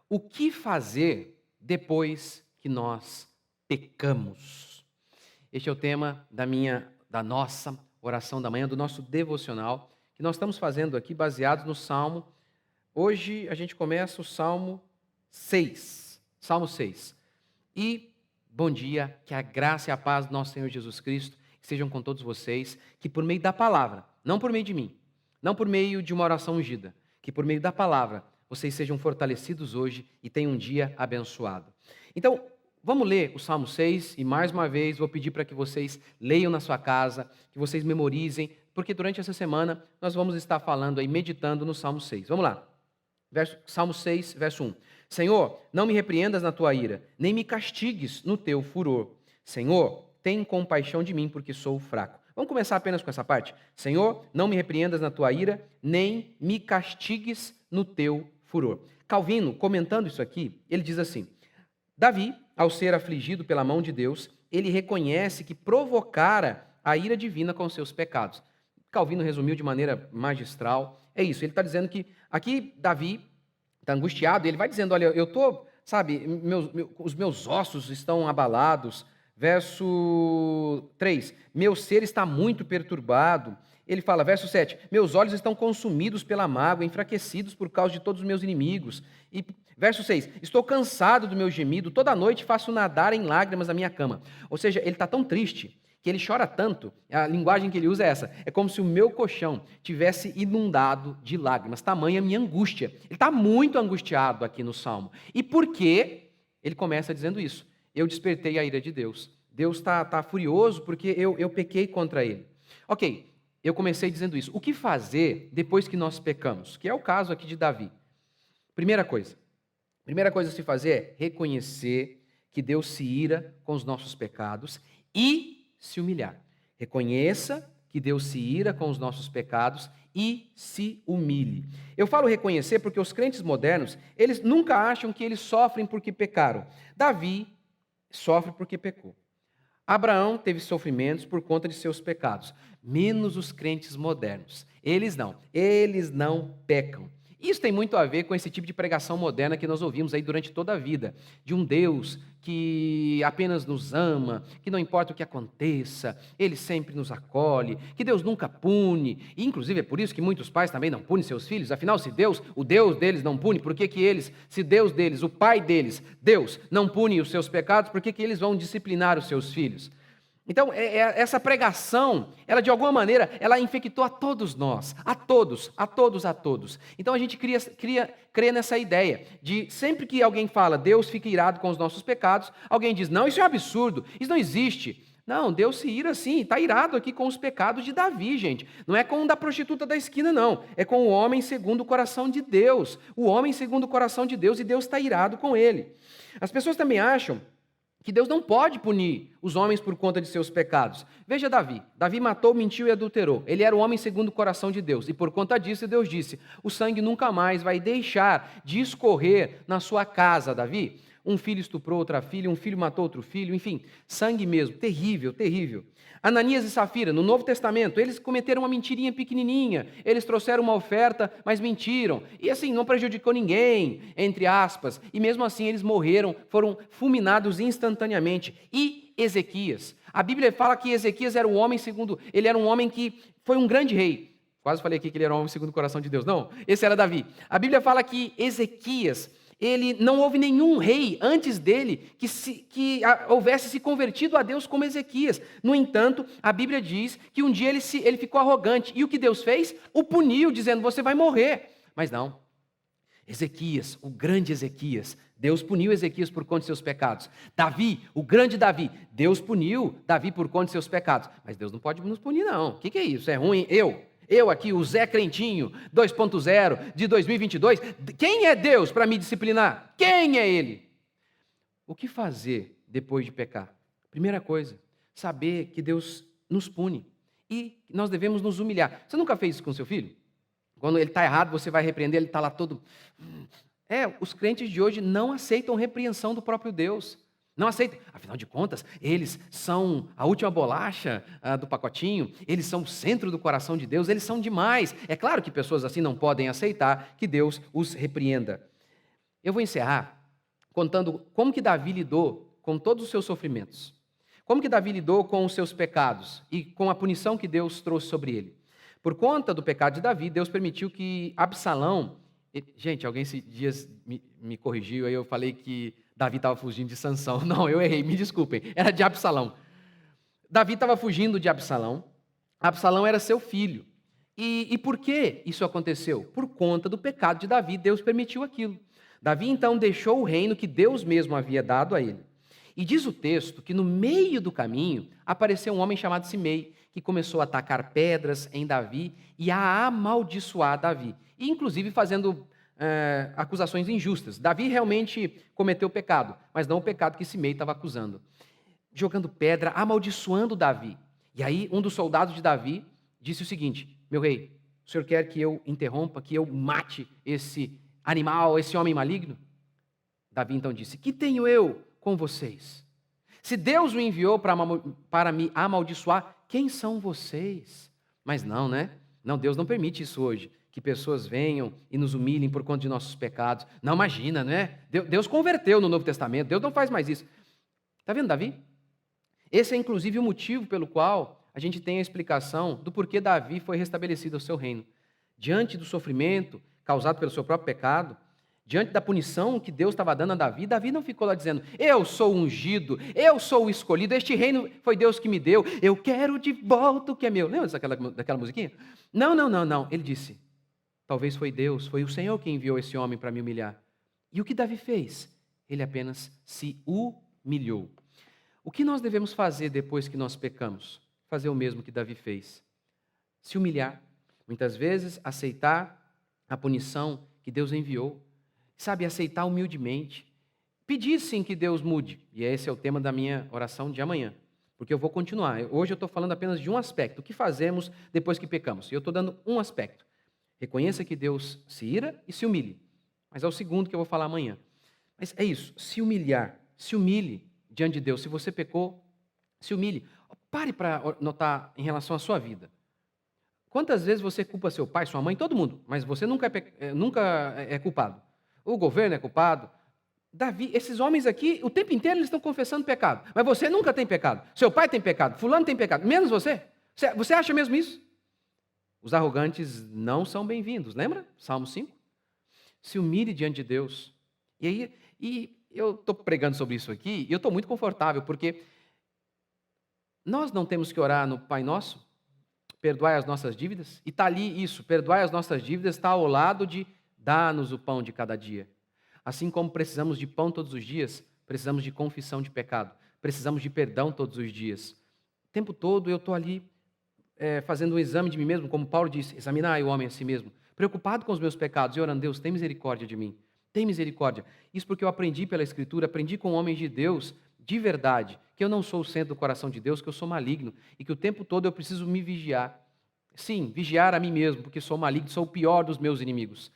o que fazer depois que nós pecamos? Este é o tema da nossa oração da manhã, do nosso devocional, que nós estamos fazendo aqui baseados no Salmo. Hoje a gente começa o Salmo 6. Salmo 6. E bom dia, que a graça e a paz do nosso Senhor Jesus Cristo estejam com todos vocês, que por meio da palavra, não por meio de mim, não por meio de uma oração ungida, que por meio da palavra vocês sejam fortalecidos hoje e tenham um dia abençoado. Então, vamos ler o Salmo 6 e mais uma vez vou pedir para que vocês leiam na sua casa, que vocês memorizem, porque durante essa semana nós vamos estar falando aí, meditando no Salmo 6. Vamos lá. Salmo 6, verso 1. Senhor, não me repreendas na tua ira, nem me castigues no teu furor. Senhor, tem compaixão de mim, porque sou fraco. Vamos começar apenas com essa parte. Senhor, não me repreendas na tua ira, nem me castigues no teu furor. Calvino, comentando isso aqui, ele diz assim: Davi, ao ser afligido pela mão de Deus, ele reconhece que provocara a ira divina com seus pecados. Calvino resumiu de maneira magistral. É isso, ele está dizendo que aqui Davi está angustiado, e ele vai dizendo, olha, eu estou, sabe, os meus ossos estão abalados. Verso 3, meu ser está muito perturbado. Ele fala, verso 7, meus olhos estão consumidos pela mágoa, enfraquecidos por causa de todos os meus inimigos. E verso 6, estou cansado do meu gemido, toda noite faço nadar em lágrimas a minha cama. Ou seja, ele está tão triste que ele chora tanto, a linguagem que ele usa é essa, é como se o meu colchão tivesse inundado de lágrimas, tamanha minha angústia. Ele está muito angustiado aqui no Salmo. E por quê? Ele começa dizendo isso. Eu despertei a ira de Deus. Deus está furioso porque eu pequei contra ele. Ok, eu comecei dizendo isso. O que fazer depois que nós pecamos? Que é o caso aqui de Davi. Primeira coisa a se fazer é reconhecer que Deus se ira com os nossos pecados e se humilhar. Reconheça que Deus se ira com os nossos pecados e se humilhe. Eu falo reconhecer porque os crentes modernos, eles nunca acham que eles sofrem porque pecaram. Davi sofre porque pecou. Abraão teve sofrimentos por conta de seus pecados, menos os crentes modernos. Eles não pecam. Isso tem muito a ver com esse tipo de pregação moderna que nós ouvimos aí durante toda a vida, de um Deus que apenas nos ama, que não importa o que aconteça, Ele sempre nos acolhe, que Deus nunca pune, e inclusive é por isso que muitos pais também não punem seus filhos. Afinal, se Deus, o Deus deles não pune, por que eles, se Deus deles, o Pai deles, Deus, não pune os seus pecados, por que eles vão disciplinar os seus filhos? Então, essa pregação, ela de alguma maneira, ela infectou a todos nós, a todos. Então a gente crê nessa ideia de sempre que alguém fala, Deus fica irado com os nossos pecados, alguém diz, não, isso é um absurdo, isso não existe. Não, Deus se ira sim, está irado aqui com os pecados de Davi, gente. Não é com o da prostituta da esquina, não. É com o homem segundo o coração de Deus. O homem segundo o coração de Deus, e Deus está irado com ele. As pessoas também acham que Deus não pode punir os homens por conta de seus pecados. Veja Davi. Davi matou, mentiu e adulterou. Ele era o homem segundo o coração de Deus. E por conta disso, Deus disse, o sangue nunca mais vai deixar de escorrer na sua casa, Davi. Um filho estuprou outra filha, um filho matou outro filho, enfim, sangue mesmo, terrível, terrível. Ananias e Safira, no Novo Testamento, eles cometeram uma mentirinha pequenininha, eles trouxeram uma oferta, mas mentiram, e assim, não prejudicou ninguém, entre aspas, e mesmo assim eles morreram, foram fulminados instantaneamente. E Ezequias, a Bíblia fala que Ezequias era um homem ele era um homem que foi um grande rei, quase falei aqui que ele era um homem segundo o coração de Deus, não, esse era Davi. A Bíblia fala que Ezequias, não houve nenhum rei antes dele que houvesse se convertido a Deus como Ezequias. No entanto, a Bíblia diz que um dia ele ficou arrogante. E o que Deus fez? O puniu, dizendo, você vai morrer. Mas não. Ezequias, o grande Ezequias, Deus puniu Ezequias por conta de seus pecados. Davi, o grande Davi, Deus puniu Davi por conta de seus pecados. Mas Deus não pode nos punir, não. O que é isso? É ruim? Eu aqui, o Zé Crentinho 2.0 de 2022, quem é Deus para me disciplinar? Quem é Ele? O que fazer depois de pecar? Primeira coisa, saber que Deus nos pune e nós devemos nos humilhar. Você nunca fez isso com seu filho? Quando ele está errado, você vai repreender, ele está lá todo... Os crentes de hoje não aceitam repreensão do próprio Deus. Não aceitam. Afinal de contas, eles são a última bolacha do pacotinho, eles são o centro do coração de Deus, eles são demais. É claro que pessoas assim não podem aceitar que Deus os repreenda. Eu vou encerrar contando como que Davi lidou com todos os seus sofrimentos. Como que Davi lidou com os seus pecados e com a punição que Deus trouxe sobre ele. Por conta do pecado de Davi, Deus permitiu que Absalão... Gente, alguém esses dias me corrigiu, aí eu falei que Davi estava fugindo de Sansão. Não, eu errei, me desculpem, era de Absalão. Davi estava fugindo de Absalão. Absalão era seu filho. E por que isso aconteceu? Por conta do pecado de Davi, Deus permitiu aquilo. Davi então deixou o reino que Deus mesmo havia dado a ele. E diz o texto que no meio do caminho apareceu um homem chamado Simei, que começou a atacar pedras em Davi e a amaldiçoar Davi. E inclusive fazendo acusações injustas. Davi realmente cometeu pecado, mas não o pecado que Simei estava acusando. Jogando pedra, amaldiçoando Davi. E aí um dos soldados de Davi disse o seguinte: meu rei, o senhor quer que eu interrompa, que eu mate esse animal, esse homem maligno? Davi então disse: que tenho eu com vocês? Se Deus o enviou para me amaldiçoar, quem são vocês? Mas não, né? Não, Deus não permite isso hoje, que pessoas venham e nos humilhem por conta de nossos pecados. Não, imagina, né? Deus converteu no Novo Testamento, Deus não faz mais isso. Está vendo, Davi? Esse é inclusive o motivo pelo qual a gente tem a explicação do porquê Davi foi restabelecido ao seu reino. Diante do sofrimento causado pelo seu próprio pecado, diante da punição que Deus estava dando a Davi, Davi não ficou lá dizendo: eu sou o ungido, eu sou o escolhido, este reino foi Deus que me deu, eu quero de volta o que é meu. Lembra daquela musiquinha? Não. Ele disse: talvez foi Deus, foi o Senhor que enviou esse homem para me humilhar. E o que Davi fez? Ele apenas se humilhou. O que nós devemos fazer depois que nós pecamos? Fazer o mesmo que Davi fez. Se humilhar. Muitas vezes, aceitar a punição que Deus enviou. Sabe, aceitar humildemente. Pedir sim que Deus mude. E esse é o tema da minha oração de amanhã. Porque eu vou continuar. Hoje eu estou falando apenas de um aspecto. O que fazemos depois que pecamos? E eu estou dando um aspecto. Reconheça que Deus se ira e se humilhe. Mas é o segundo que eu vou falar amanhã. Mas é isso, se humilhar. Se humilhe diante de Deus. Se você pecou, se humilhe. Pare para notar em relação à sua vida. Quantas vezes você culpa seu pai, sua mãe, todo mundo, mas você nunca é culpado. O governo é culpado. Davi, esses homens aqui, o tempo inteiro eles estão confessando pecado. Mas você nunca tem pecado. Seu pai tem pecado, fulano tem pecado, menos você. Você acha mesmo isso? Os arrogantes não são bem-vindos, lembra? Salmo 5. Se humilhe diante de Deus. E eu estou pregando sobre isso aqui, e eu estou muito confortável, porque nós não temos que orar no Pai Nosso, perdoai as nossas dívidas, e está ali isso, perdoai as nossas dívidas, está ao lado de dá-nos o pão de cada dia. Assim como precisamos de pão todos os dias, precisamos de confissão de pecado, precisamos de perdão todos os dias. O tempo todo eu estou ali fazendo um exame de mim mesmo, como Paulo disse, examinar o homem a si mesmo, preocupado com os meus pecados e orando: Deus, tem misericórdia de mim, tem misericórdia. Isso porque eu aprendi pela Escritura, aprendi com homens de Deus, de verdade, que eu não sou o centro do coração de Deus, que eu sou maligno e que o tempo todo eu preciso me vigiar. Sim, vigiar a mim mesmo, porque sou maligno, sou o pior dos meus inimigos.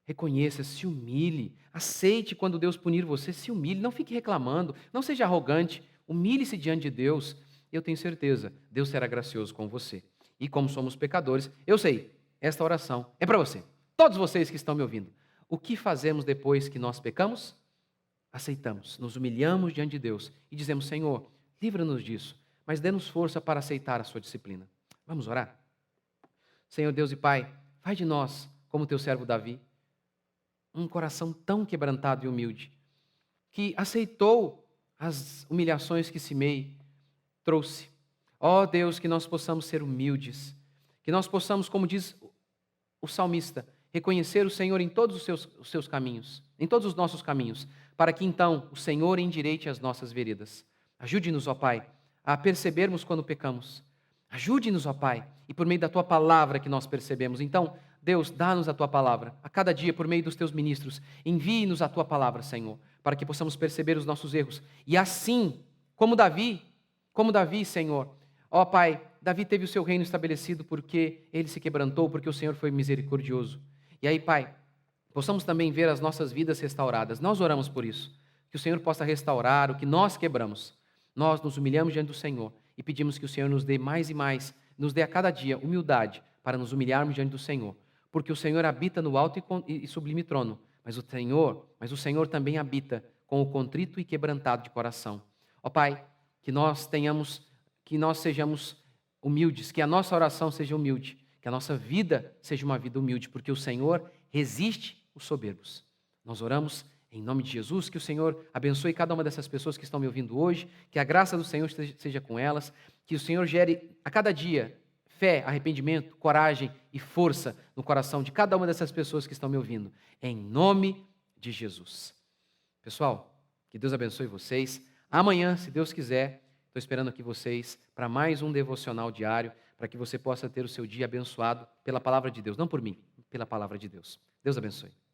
Reconheça, se humilhe, aceite quando Deus punir você, se humilhe, não fique reclamando, não seja arrogante, humilhe-se diante de Deus. Eu tenho certeza, Deus será gracioso com você. E como somos pecadores, eu sei, esta oração é para você, todos vocês que estão me ouvindo. O que fazemos depois que nós pecamos? Aceitamos, nos humilhamos diante de Deus e dizemos: Senhor, livra-nos disso, mas dê-nos força para aceitar a sua disciplina. Vamos orar? Senhor Deus e Pai, faz de nós como teu servo Davi, um coração tão quebrantado e humilde, que aceitou as humilhações que Simei trouxe. Ó Deus, que nós possamos ser humildes, que nós possamos, como diz o salmista, reconhecer o Senhor em todos os seus caminhos, em todos os nossos caminhos, para que então o Senhor endireite as nossas veredas. Ajude-nos, ó Pai, a percebermos quando pecamos. Ajude-nos, ó Pai, e por meio da Tua palavra que nós percebemos. Então, Deus, dá-nos a Tua palavra, a cada dia, por meio dos Teus ministros. Envie-nos a Tua palavra, Senhor, para que possamos perceber os nossos erros. E assim, como Davi, Senhor, ó Pai, Davi teve o seu reino estabelecido porque ele se quebrantou, porque o Senhor foi misericordioso. E aí, Pai, possamos também ver as nossas vidas restauradas. Nós oramos por isso, que o Senhor possa restaurar o que nós quebramos. Nós nos humilhamos diante do Senhor e pedimos que o Senhor nos dê mais e mais, nos dê a cada dia humildade para nos humilharmos diante do Senhor, porque o Senhor habita no alto e sublime trono, mas o Senhor também habita com o contrito e quebrantado de coração. Ó Pai, que nós sejamos humildes, que a nossa oração seja humilde, que a nossa vida seja uma vida humilde, porque o Senhor resiste os soberbos. Nós oramos em nome de Jesus, que o Senhor abençoe cada uma dessas pessoas que estão me ouvindo hoje, que a graça do Senhor seja com elas, que o Senhor gere a cada dia fé, arrependimento, coragem e força no coração de cada uma dessas pessoas que estão me ouvindo, em nome de Jesus. Pessoal, que Deus abençoe vocês. Amanhã, se Deus quiser, estou esperando aqui vocês para mais um devocional diário, para que você possa ter o seu dia abençoado pela palavra de Deus, não por mim, pela palavra de Deus. Deus abençoe.